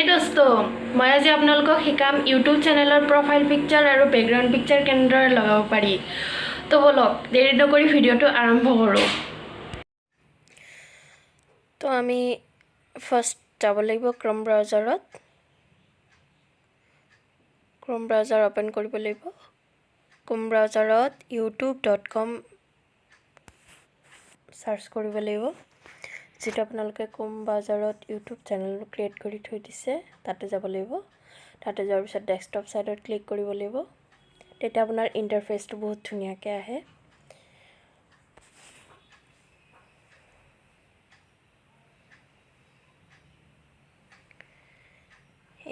Hey dosto, মই আজি আপোনালোকক শিকাম ইউটিউব চেনেলৰ প্ৰফাইল পিকচাৰ আৰু বেকগ্ৰাউণ্ড পিকচাৰ কেনেদৰে লগাব পাৰি। তো বলক দেৰি নকৰি ভিডিঅ'টো আৰম্ভ কৰোঁ। তো আমি ফাৰ্ষ্ট যাব লাগিব ক্ৰম ব্ৰাউজাৰত। ক্ৰম ব্ৰাউজাৰ ওপেন কৰিব লাগিব। ক্ৰম ব্ৰাউজাৰত youtube.com সাৰ্চ কৰিব লাগিব। যেটা আপোনালোকে ক্ৰম ব্ৰাউজাৰত ইউটিউব চেনেল ক্ৰিয়েট কৰি থৈ দিছে তাতে যাব লাগিব। তাতে যোৱাৰ পিছত ডেস্কটপ সাইডত ক্লিক কৰিব লাগিব। তেতিয়া আপোনাৰ ইন্টাৰফেসটো বহুত ধুনীয়াকৈ আহে।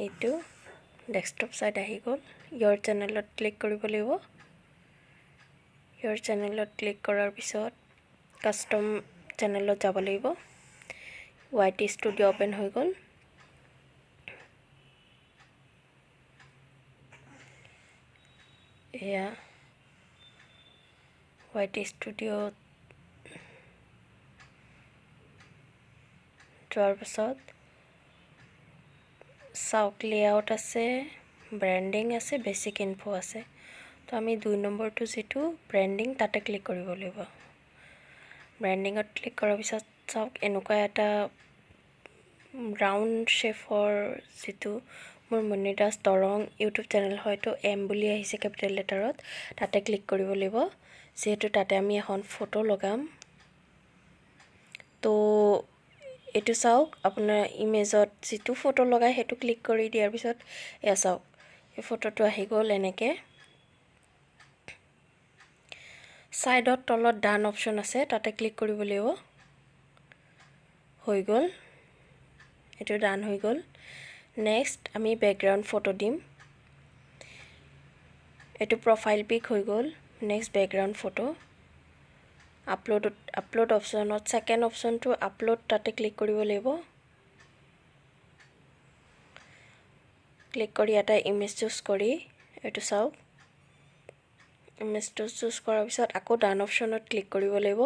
এইটো ডেস্কটপ সাইড আহি গ'ল। ইয়ৰ চেনেলত ক্লিক কৰিব লাগিব। ইয়ৰ চেনেলত ক্লিক কৰাৰ পিছত কাস্টম চেনেলত যাব লাগিব। YT ষ্টুডিঅ ওপেন হৈ গ'ল। এয়া YT ষ্টুডিঅ যোৱাৰ পিছত সাউক লেআউট আছে, ব্ৰ্যান্ডিং আছে, বেসিক ইনফো আছে। তো আমি 2 নম্বৰটো যেটো ব্ৰ্যান্ডিং তাতে ক্লিক কৰিব লাগিব। ব্ৰ্যান্ডিংত ক্লিক কৰাৰ পিছত সাউক এনেকুৱা এটা ৰাউন্ড শেপৰ যেটো মোৰ মনিদাস দৰং ইউটিউব চেনেল হয়তো এম বুলি আহিছে কেপিটেল লেটাৰত তাতে ক্লিক কৰিব লাগিব। যেহেতু তাতে আমি এখন ফটো লগাম। তো এটো চাওক আপোনাৰ ইমেজত যেটো ফটো লগাই হেতু ক্লিক কৰি দিয়াৰ পিছত এয়া চাওক এই ফটোটো আহি গ'ল এনেকে। সাইডত তলত ডান অপশন আছে তাতে ক্লিক কৰিব লাগিব। হৈ গ'ল। এটো ডান হৈ গ'ল। নেক্সট আমি ব্যাকগ্ৰাউণ্ড ফটো দিম। এটো প্ৰফাইল পিক হৈ গ'ল। নেক্সট ব্যাকগ্ৰাউণ্ড ফটো আপলোড অপশনত সেকেন্ড অপশনটো আপলোড তাতে ক্লিক কৰিব লাগিব। ক্লিক কৰি এটা ইমেজ চুজ কৰি এটো চাওক ইমেজটো চুজ কৰাৰ পিছত আকৌ ডান অপশনত ক্লিক কৰিব লাগিব।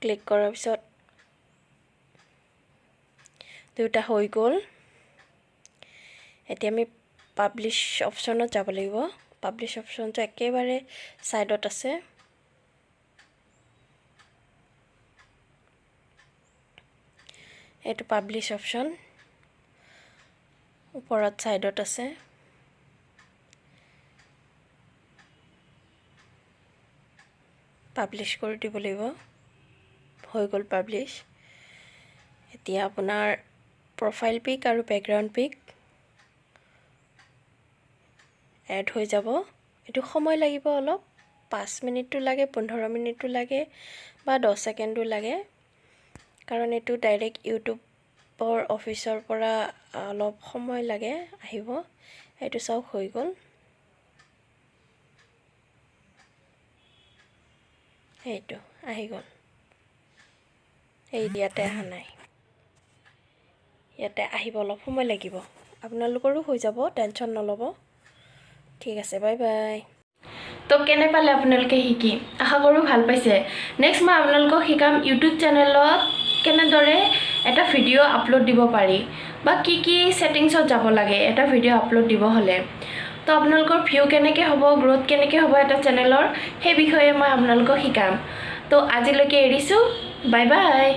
ক্লিক কৰাৰ পিছত দুটা হৈ গ'ল। এতিয়া আমি পাবলিশ অপশনত যাব লাগিব। পাবলিশ অপশনটো একেবাৰে সাইডত আছে। এটো পাবলিশ অপশন ওপৰত সাইডত আছে। পাবলিশ কৰি দিব লাগিব। হৈ গ'ল পাবলিশ। এতিয়া আপোনাৰ প্ৰফাইল পিক আৰু ব্যাকগ্ৰাউণ্ড পিক এড হৈ যাব। এটো সময় লাগিব অলপ 5 মিনিটটো লাগে 15 মিনিটটো লাগে বা 10 সেকেন্ডো লাগে কাৰণ এটো ডাইৰেক্ট ইউটিউবৰ অফিচৰ পৰা অলপ সময় লাগে আহিব। এটো চাওক হৈ গ'ল। এইটো আহি গ'ল। এই ইয়াতে আহা নাই। ইয়াতে আহিব অলপ সময় লাগিব। আপোনালোকৰো হৈ যাব টেনচন নলব। ঠিক আছে বাই বাই। তো কেনে পালে আপোনালোকে শিকি আশা কৰো ভাল পাইছে। নেক্সট মই আপোনালোকক শিকাম ইউটিউব চেনেলত কেনেদৰে এটা ভিডিও আপলোড দিব পাৰি বা কি সেটিংছত যাব লাগে এটা ভিডিও আপলোড দিব হলে। তো আপোনালোকৰ ভিউ কেনেকৈ হ'ব গ্ৰোথ কেনেকৈ হ'ব এটা চেনেলৰ সেই বিষয়ে মই আপোনালোকক শিকাম। তো আজিলৈকে এৰিছো বাই বাই।